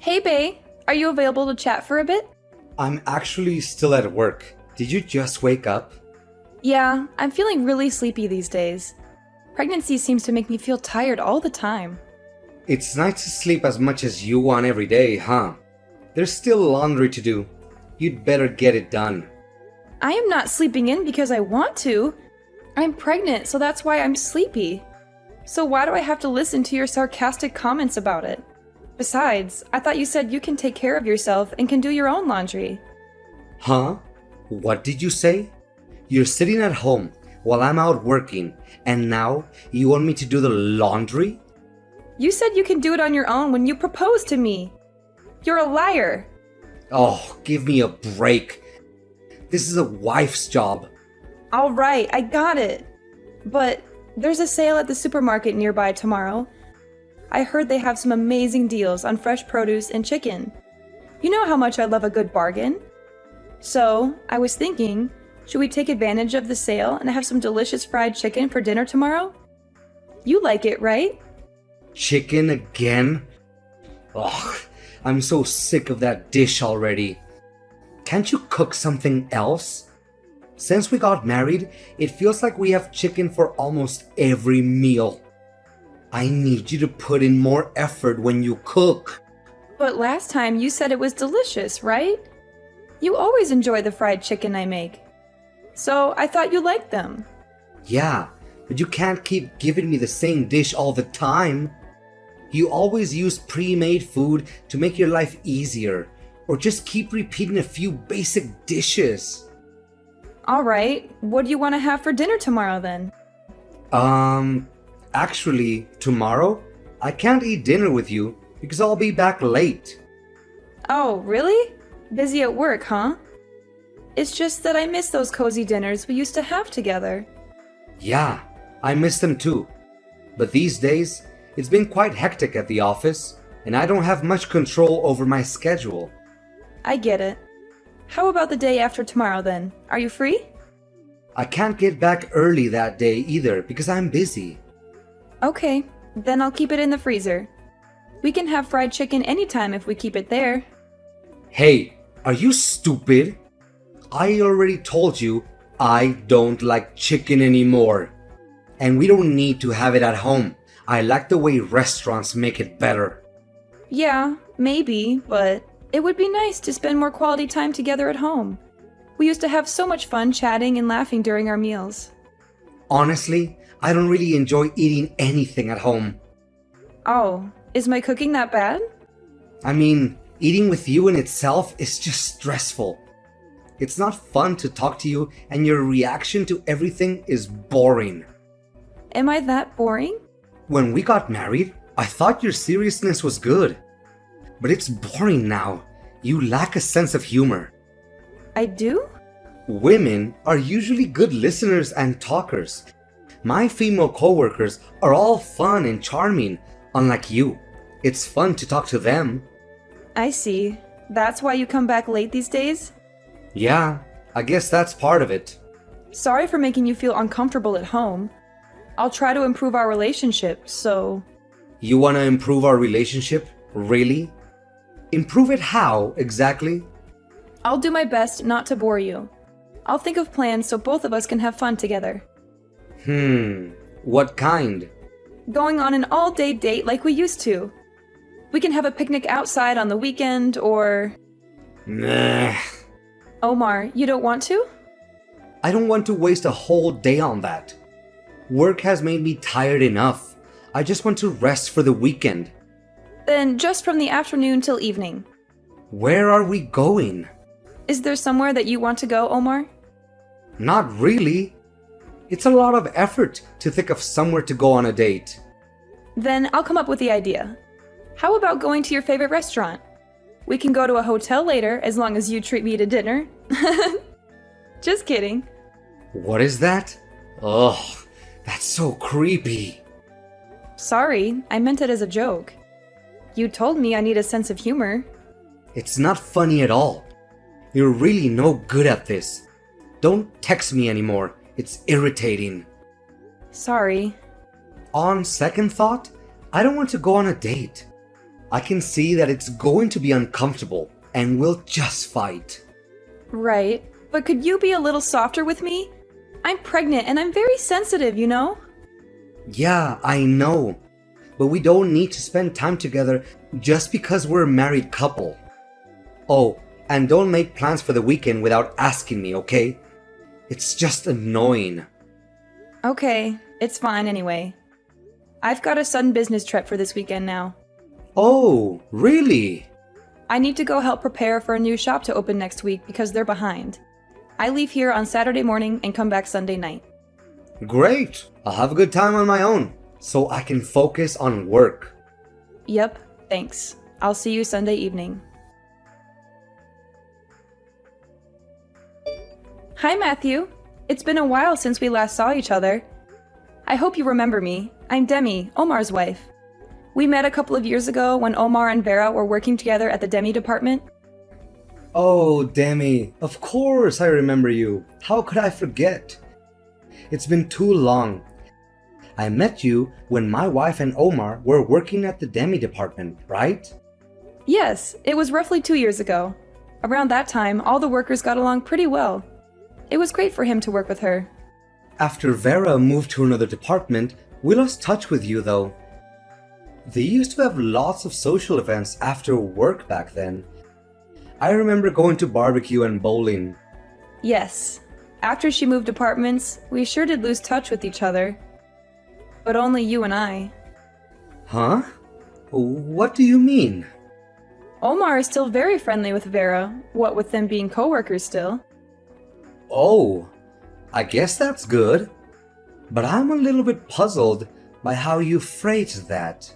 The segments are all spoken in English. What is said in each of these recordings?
Hey, Bae. Are you available to chat for a bit? I'm actually still at work. Did you just wake up? Yeah, I'm feeling really sleepy these days. Pregnancy seems to make me feel tired all the time. It's nice to sleep as much as you want every day, huh? There's still laundry to do. You'd better get it done. I am not sleeping in because I want to. I'm pregnant, so that's why I'm sleepy. So why do I have to listen to your sarcastic comments about it? Besides, I thought you said you can take care of yourself and can do your own laundry. Huh? What did you say? You're sitting at home while I'm out working, and now you want me to do the laundry? You said you can do it on your own when you proposed to me. You're a liar. Oh, give me a break. This is a wife's job. All right, I got it. But there's a sale at the supermarket nearby tomorrow. I heard they have some amazing deals on fresh produce and chicken. You know how much I love a good bargain. So, I was thinking, should we take advantage of the sale and have some delicious fried chicken for dinner tomorrow? You like it, right? Chicken again? Ugh, I'm so sick of that dish already. Can't you cook something else? Since we got married, it feels like we have chicken for almost every meal. I need you to put in more effort when you cook. But last time you said it was delicious, right? You always enjoy the fried chicken I make. So I thought you liked them. Yeah, but you can't keep giving me the same dish all the time. You always use pre-made food to make your life easier, or just keep repeating a few basic dishes. All right, what do you want to have for dinner tomorrow then? Actually, tomorrow, I can't eat dinner with you because I'll be back late. Oh, really? Busy at work, huh? It's just that I miss those cozy dinners we used to have together. Yeah, I miss them too. But these days, it's been quite hectic at the office, and I don't have much control over my schedule. I get it. How about the day after tomorrow then? Are you free? I can't get back early that day either because I'm busy. Okay, then I'll keep it in the freezer. We can have fried chicken anytime if we keep it there. Hey, are you stupid? I already told you I don't like chicken anymore. And we don't need to have it at home. I like the way restaurants make it better. Yeah, maybe, but it would be nice to spend more quality time together at home. We used to have so much fun chatting and laughing during our meals. Honestly, I don't really enjoy eating anything at home. Oh, is my cooking that bad? I mean, eating with you in itself is just stressful. It's not fun to talk to you, and your reaction to everything is boring. Am I that boring? When we got married, I thought your seriousness was good. But it's boring now. You lack a sense of humor. I do? Women are usually good listeners and talkers. My female coworkers are all fun and charming, unlike you. It's fun to talk to them. I see. That's why you come back late these days? Yeah, I guess that's part of it. Sorry for making you feel uncomfortable at home. I'll try to improve our relationship, so... You want to improve our relationship? Really? Improve it how, exactly? I'll do my best not to bore you. I'll think of plans so both of us can have fun together. What kind? Going on an all-day date like we used to. We can have a picnic outside on the weekend, or... Nah. Omar, you don't want to? I don't want to waste a whole day on that. Work has made me tired enough. I just want to rest for the weekend. Then just from the afternoon till evening. Where are we going? Is there somewhere that you want to go, Omar? Not really. It's a lot of effort to think of somewhere to go on a date. Then I'll come up with the idea. How about going to your favorite restaurant? We can go to a hotel later as long as you treat me to dinner. Just kidding. What is that? Ugh, that's so creepy. Sorry, I meant it as a joke. You told me I need a sense of humor. It's not funny at all. You're really no good at this. Don't text me anymore. It's irritating. Sorry. On second thought, I don't want to go on a date. I can see that it's going to be uncomfortable and we'll just fight. Right, but could you be a little softer with me? I'm pregnant and I'm very sensitive, you know? Yeah, I know. But we don't need to spend time together just because we're a married couple. Oh, and don't make plans for the weekend without asking me, okay? It's just annoying. Okay, it's fine anyway. I've got a sudden business trip for this weekend now. Oh, really? I need to go help prepare for a new shop to open next week because they're behind. I leave here on Saturday morning and come back Sunday night. Great! I'll have a good time on my own, so I can focus on work. Yep, thanks. I'll see you Sunday evening. Hi, Matthew. It's been a while since we last saw each other. I hope you remember me. I'm Demi, Omar's wife. We met a couple of years ago when Omar and Vera were working together at the Demi department. Oh, Demi, of course I remember you. How could I forget? It's been too long. I met you when my wife and Omar were working at the Demi department, right? Yes, it was roughly 2 years ago. Around that time, all the workers got along pretty well. It was great for him to work with her. After Vera moved to another department, we lost touch with you though. They used to have lots of social events after work back then. I remember going to barbecue and bowling. Yes, after she moved apartments, we sure did lose touch with each other. But only you and I. Huh? What do you mean? Omar is still very friendly with Vera, what with them being co-workers still. Oh, I guess that's good. But I'm a little bit puzzled by how you phrased that.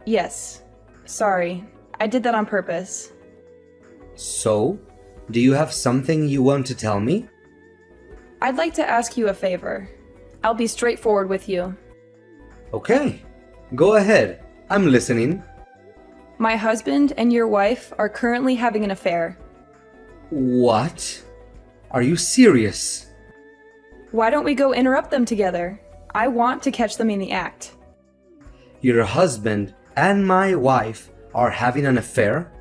Yes. Sorry, I did that on purpose. So, do you have something you want to tell me? I'd like to ask you a favor. I'll be straightforward with you. Okay, go ahead. I'm listening. My husband and your wife are currently having an affair. What? Are you serious? Why don't we go interrupt them together? I want to catch them in the act. Your husband and my wife are having an affair?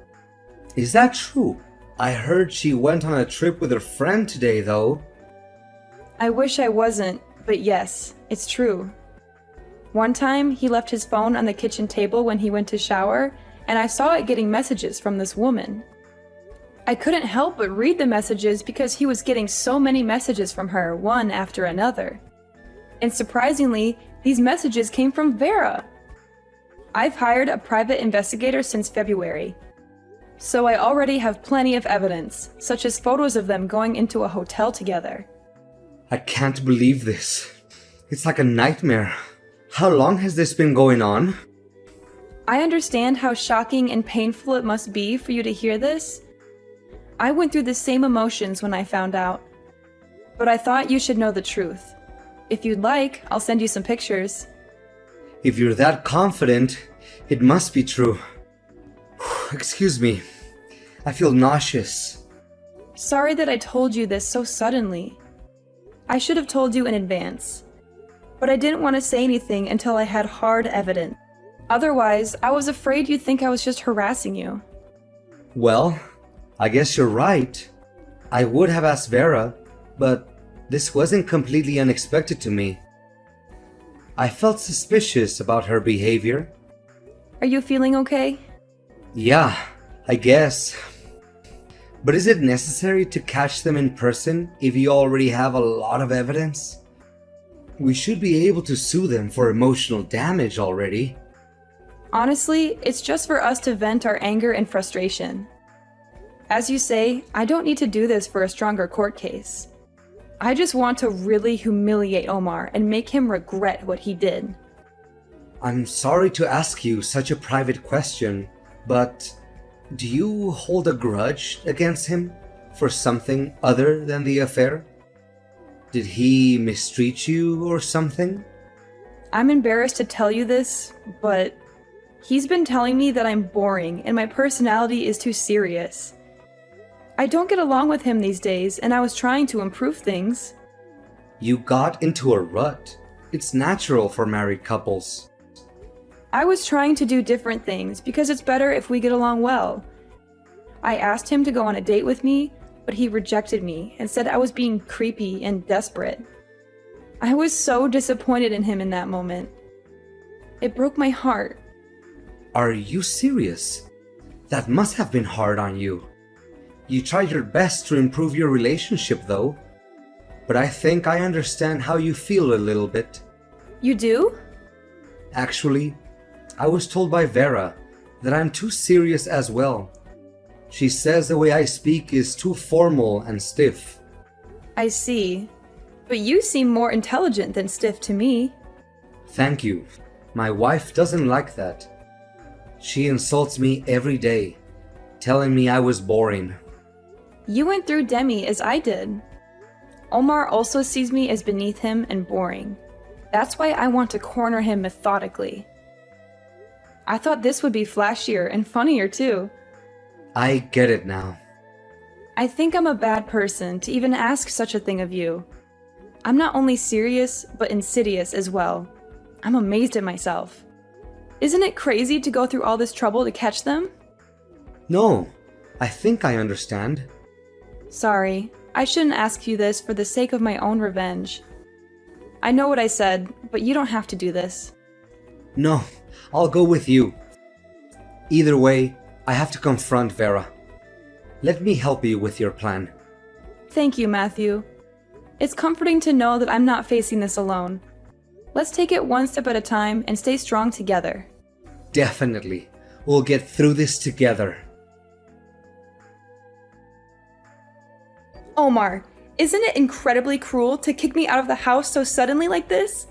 Is that true? I heard she went on a trip with her friend today, though. I wish I wasn't, but yes, it's true. One time, he left his phone on the kitchen table when he went to shower, and I saw it getting messages from this woman. I couldn't help but read the messages because he was getting so many messages from her, one after another. And surprisingly, these messages came from Vera. I've hired a private investigator since February. So I already have plenty of evidence, such as photos of them going into a hotel together. I can't believe this. It's like a nightmare. How long has this been going on? I understand how shocking and painful it must be for you to hear this. I went through the same emotions when I found out. But I thought you should know the truth. If you'd like, I'll send you some pictures. If you're that confident, it must be true. Excuse me. I feel nauseous. Sorry that I told you this so suddenly. I should have told you in advance. But I didn't want to say anything until I had hard evidence. Otherwise, I was afraid you'd think I was just harassing you. Well, I guess you're right. I would have asked Vera, but this wasn't completely unexpected to me. I felt suspicious about her behavior. Are you feeling okay? Yeah, I guess. But is it necessary to catch them in person if you already have a lot of evidence? We should be able to sue them for emotional damage already. Honestly, it's just for us to vent our anger and frustration. As you say, I don't need to do this for a stronger court case. I just want to really humiliate Omar and make him regret what he did. I'm sorry to ask you such a private question, but do you hold a grudge against him for something other than the affair? Did he mistreat you or something? I'm embarrassed to tell you this, but he's been telling me that I'm boring and my personality is too serious. I don't get along with him these days, and I was trying to improve things. You got into a rut. It's natural for married couples. I was trying to do different things because it's better if we get along well. I asked him to go on a date with me, but he rejected me and said I was being creepy and desperate. I was so disappointed in him in that moment. It broke my heart. Are you serious? That must have been hard on you. You tried your best to improve your relationship though. But I think I understand how you feel a little bit. You do? Actually, I was told by Vera that I'm too serious as well. She says the way I speak is too formal and stiff. I see. But you seem more intelligent than stiff to me. Thank you. My wife doesn't like that. She insults me every day, telling me I was boring. You went through Demi as I did. Omar also sees me as beneath him and boring. That's why I want to corner him methodically. I thought this would be flashier and funnier too. I get it now. I think I'm a bad person to even ask such a thing of you. I'm not only serious, but insidious as well. I'm amazed at myself. Isn't it crazy to go through all this trouble to catch them? No, I think I understand. Sorry, I shouldn't ask you this for the sake of my own revenge. I know what I said, but you don't have to do this. No, I'll go with you. Either way, I have to confront Vera. Let me help you with your plan. Thank you, Matthew. It's comforting to know that I'm not facing this alone. Let's take it one step at a time and stay strong together. Definitely. We'll get through this together. Omar, isn't it incredibly cruel to kick me out of the house so suddenly like this?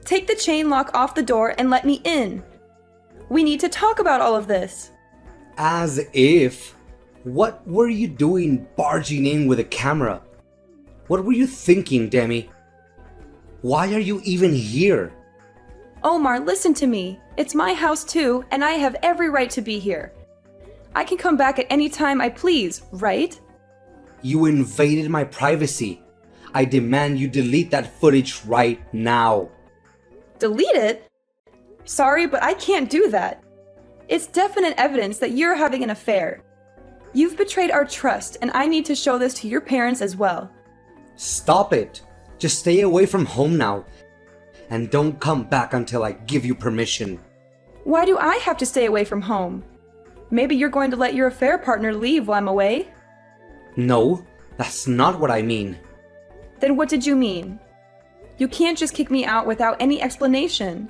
Take the chain lock off the door and let me in. We need to talk about all of this. As if. What were you doing barging in with a camera? What were you thinking, Demi? Why are you even here? Omar, listen to me. It's my house too, and I have every right to be here. I can come back at any time I please, right? You invaded my privacy. I demand you delete that footage right now. Delete it? Sorry, but I can't do that. It's definite evidence that you're having an affair. You've betrayed our trust, and I need to show this to your parents as well. Stop it. Just stay away from home now. And don't come back until I give you permission. Why do I have to stay away from home? Maybe you're going to let your affair partner leave while I'm away? No, that's not what I mean. Then what did you mean? You can't just kick me out without any explanation.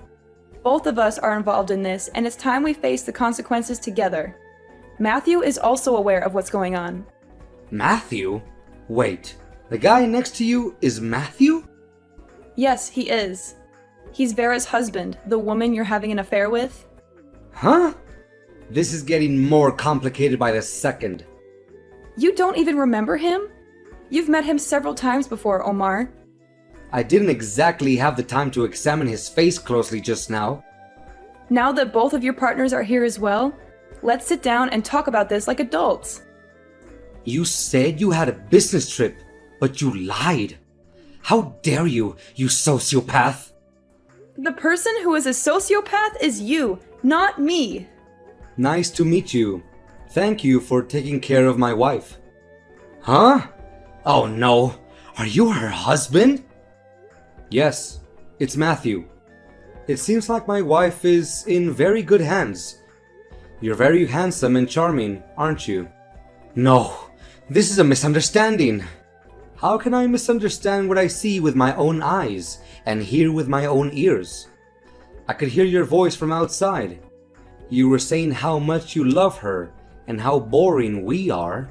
Both of us are involved in this, and it's time we face the consequences together. Matthew is also aware of what's going on. Matthew? Wait, the guy next to you is Matthew? Yes, he is. He's Vera's husband, the woman you're having an affair with. Huh? This is getting more complicated by the second. You don't even remember him? You've met him several times before, Omar. I didn't exactly have the time to examine his face closely just now. Now that both of your partners are here as well, let's sit down and talk about this like adults. You said you had a business trip, but you lied. How dare you, you sociopath? The person who is a sociopath is you, not me. Nice to meet you. Thank you for taking care of my wife. Huh? Oh no, are you her husband? Yes, it's Matthew. It seems like my wife is in very good hands. You're very handsome and charming, aren't you? No, this is a misunderstanding. How can I misunderstand what I see with my own eyes and hear with my own ears? I could hear your voice from outside. You were saying how much you love her and how boring we are.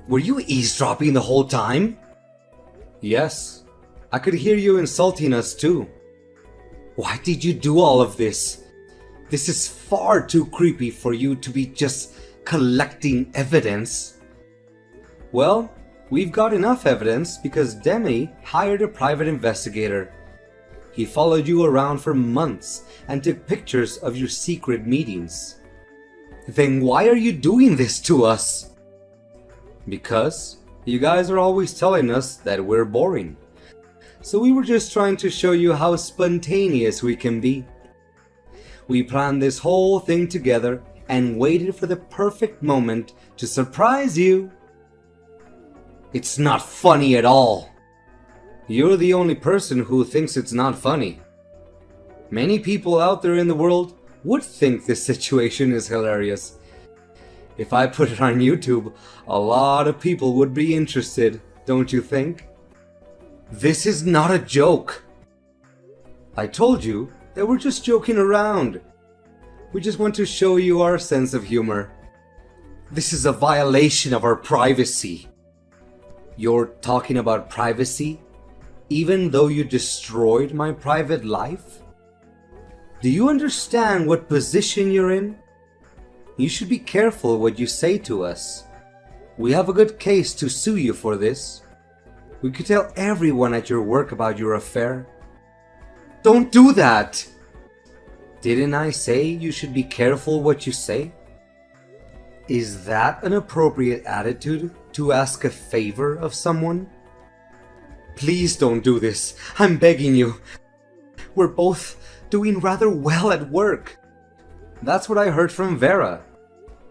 Were you eavesdropping the whole time? Yes, I could hear you insulting us too. Why did you do all of this? This is far too creepy for you to be just collecting evidence. Well, we've got enough evidence because Demi hired a private investigator. He followed you around for months and took pictures of your secret meetings. Then why are you doing this to us? Because you guys are always telling us that we're boring. So we were just trying to show you how spontaneous we can be. We planned this whole thing together and waited for the perfect moment to surprise you. It's not funny at all. You're the only person who thinks it's not funny. Many people out there in the world would think this situation is hilarious. If I put it on YouTube, a lot of people would be interested, don't you think? This is not a joke. I told you that we're just joking around. We just want to show you our sense of humor. This is a violation of our privacy. You're talking about privacy, even though you destroyed my private life? Do you understand what position you're in? You should be careful what you say to us. We have a good case to sue you for this. We could tell everyone at your work about your affair. Don't do that! Didn't I say you should be careful what you say? Is that an appropriate attitude to ask a favor of someone? Please don't do this. I'm begging you. We're both doing rather well at work. That's what I heard from Vera.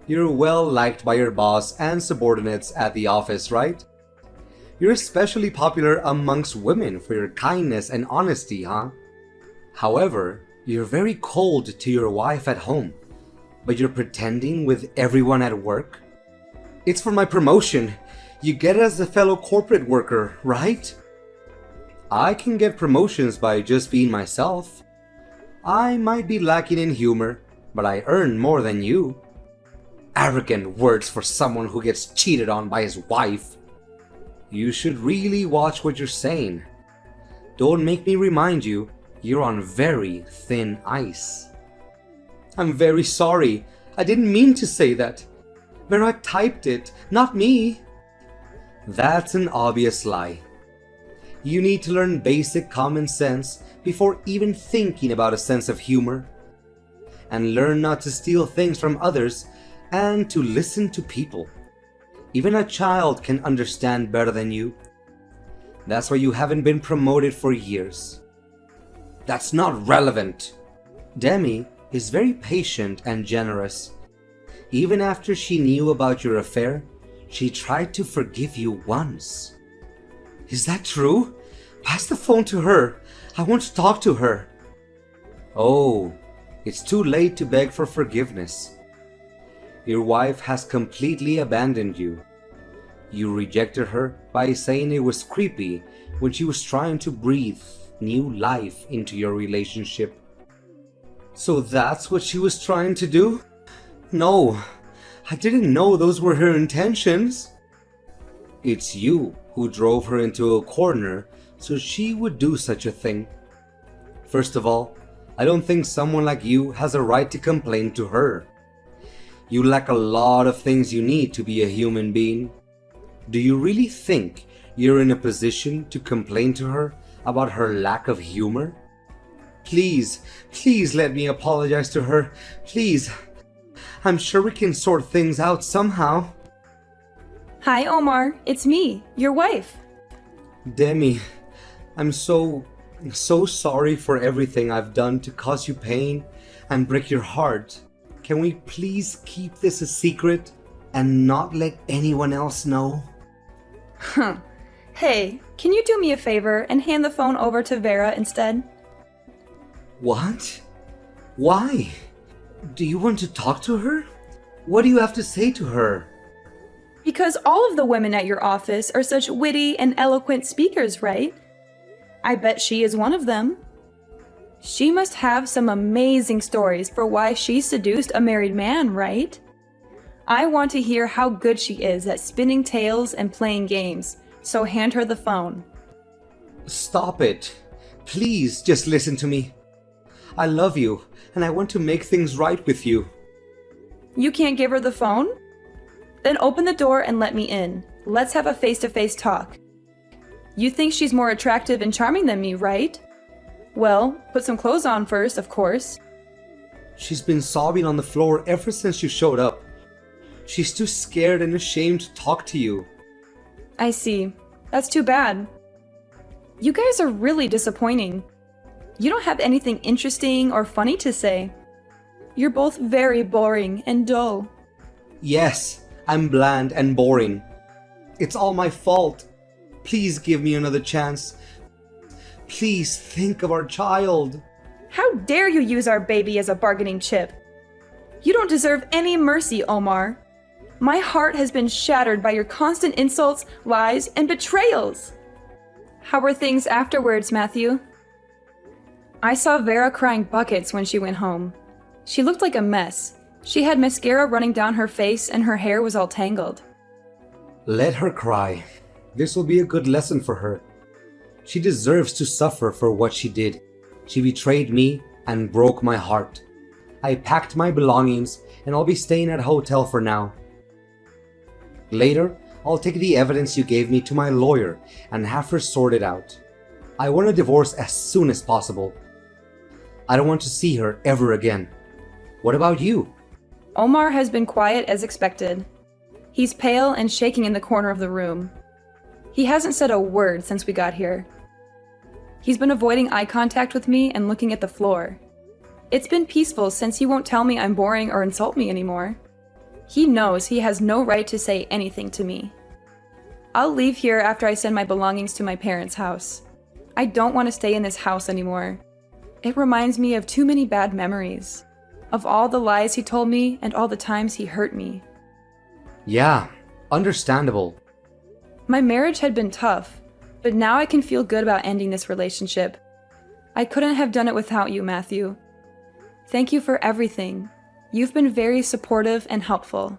You're well liked by your boss and subordinates at the office, right? You're especially popular amongst women for your kindness and honesty, huh? However, you're very cold to your wife at home, but you're pretending with everyone at work? It's for my promotion. You get it as a fellow corporate worker, right? I can get promotions by just being myself. I might be lacking in humor, but I earn more than you. Arrogant words for someone who gets cheated on by his wife. You should really watch what you're saying. Don't make me remind you, you're on very thin ice. I'm very sorry. I didn't mean to say that. Vera typed it, not me. That's an obvious lie. You need to learn basic common sense before even thinking about a sense of humor. And learn not to steal things from others and to listen to people. Even a child can understand better than you. That's why you haven't been promoted for years. That's not relevant. Demi is very patient and generous. Even after she knew about your affair, she tried to forgive you once. Is that true? Pass the phone to her. I want to talk to her. Oh, it's too late to beg for forgiveness. Your wife has completely abandoned you. You rejected her by saying it was creepy when she was trying to breathe new life into your relationship. So that's what she was trying to do? No, I didn't know those were her intentions. It's you who drove her into a corner so she would do such a thing. First of all, I don't think someone like you has a right to complain to her. You lack a lot of things you need to be a human being. Do you really think you're in a position to complain to her about her lack of humor? Please, please let me apologize to her. Please. I'm sure we can sort things out somehow. Hi, Omar. It's me, your wife. Demi, I'm so sorry for everything I've done to cause you pain and break your heart. Can we please keep this a secret and not let anyone else know? Huh. Hey, can you do me a favor and hand the phone over to Vera instead? What? Why? Do you want to talk to her? What do you have to say to her? Because all of the women at your office are such witty and eloquent speakers, right? I bet she is one of them. She must have some amazing stories for why she seduced a married man, right? I want to hear how good she is at spinning tales and playing games, so hand her the phone. Stop it. Please just listen to me. I love you, and I want to make things right with you. You can't give her the phone? Then open the door and let me in. Let's have a face-to-face talk. You think she's more attractive and charming than me, right? Well, put some clothes on first, of course. She's been sobbing on the floor ever since you showed up. She's too scared and ashamed to talk to you. I see. That's too bad. You guys are really disappointing. You don't have anything interesting or funny to say. You're both very boring and dull. Yes, I'm bland and boring. It's all my fault. Please give me another chance. Please think of our child. How dare you use our baby as a bargaining chip? You don't deserve any mercy, Omar. My heart has been shattered by your constant insults, lies, and betrayals. How were things afterwards, Matthew? I saw Vera crying buckets when she went home. She looked like a mess. She had mascara running down her face and her hair was all tangled. Let her cry. This will be a good lesson for her. She deserves to suffer for what she did. She betrayed me and broke my heart. I packed my belongings and I'll be staying at a hotel for now. Later, I'll take the evidence you gave me to my lawyer and have her sort it out. I want a divorce as soon as possible. I don't want to see her ever again. What about you? Omar has been quiet as expected. He's pale and shaking in the corner of the room. He hasn't said a word since we got here. He's been avoiding eye contact with me and looking at the floor. It's been peaceful since he won't tell me I'm boring or insult me anymore. He knows he has no right to say anything to me. I'll leave here after I send my belongings to my parents' house. I don't want to stay in this house anymore. It reminds me of too many bad memories, of all the lies he told me and all the times he hurt me. Yeah, understandable. My marriage had been tough, but now I can feel good about ending this relationship. I couldn't have done it without you, Matthew. Thank you for everything. You've been very supportive and helpful.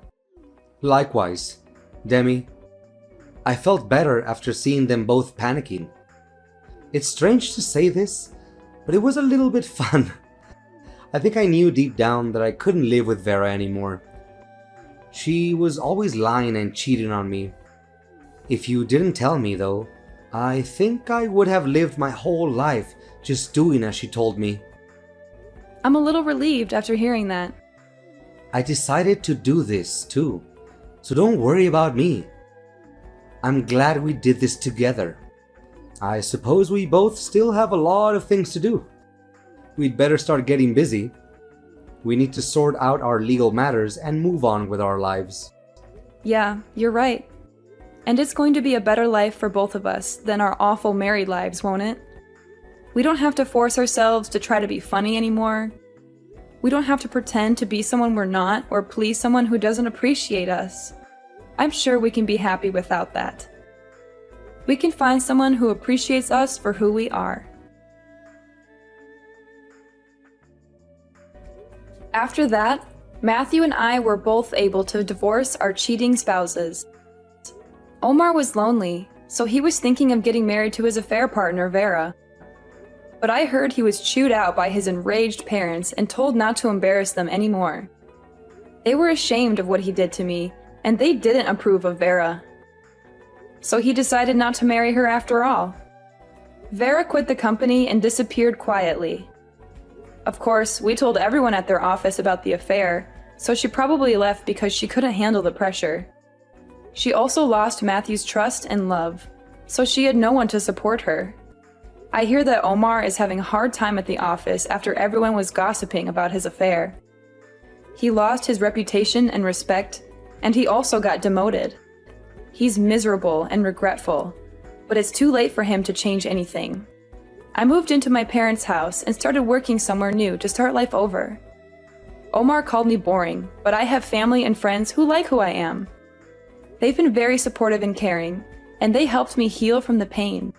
Likewise, Demi. I felt better after seeing them both panicking. It's strange to say this, but it was a little bit fun. I think I knew deep down that I couldn't live with Vera anymore. She was always lying and cheating on me. If you didn't tell me though, I think I would have lived my whole life just doing as she told me. I'm a little relieved after hearing that. I decided to do this too, so don't worry about me. I'm glad we did this together. I suppose we both still have a lot of things to do. We'd better start getting busy. We need to sort out our legal matters and move on with our lives. Yeah, you're right. And it's going to be a better life for both of us than our awful married lives, won't it? We don't have to force ourselves to try to be funny anymore. We don't have to pretend to be someone we're not or please someone who doesn't appreciate us. I'm sure we can be happy without that. We can find someone who appreciates us for who we are. After that, Matthew and I were both able to divorce our cheating spouses. Omar was lonely, so he was thinking of getting married to his affair partner, Vera. But I heard he was chewed out by his enraged parents and told not to embarrass them anymore. They were ashamed of what he did to me, and they didn't approve of Vera. So he decided not to marry her after all. Vera quit the company and disappeared quietly. Of course, we told everyone at their office about the affair, so she probably left because she couldn't handle the pressure. She also lost Matthew's trust and love, so she had no one to support her. I hear that Omar is having a hard time at the office after everyone was gossiping about his affair. He lost his reputation and respect, and he also got demoted. He's miserable and regretful, but it's too late for him to change anything. I moved into my parents' house and started working somewhere new to start life over. Omar called me boring, but I have family and friends who like who I am. They've been very supportive and caring, and they helped me heal from the pain.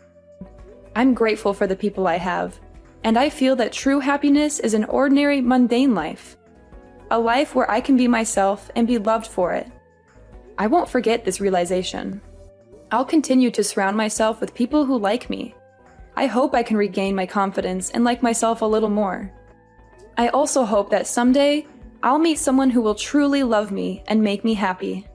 I'm grateful for the people I have, and I feel that true happiness is an ordinary, mundane life. A life where I can be myself and be loved for it. I won't forget this realization. I'll continue to surround myself with people who like me. I hope I can regain my confidence and like myself a little more. I also hope that someday, I'll meet someone who will truly love me and make me happy.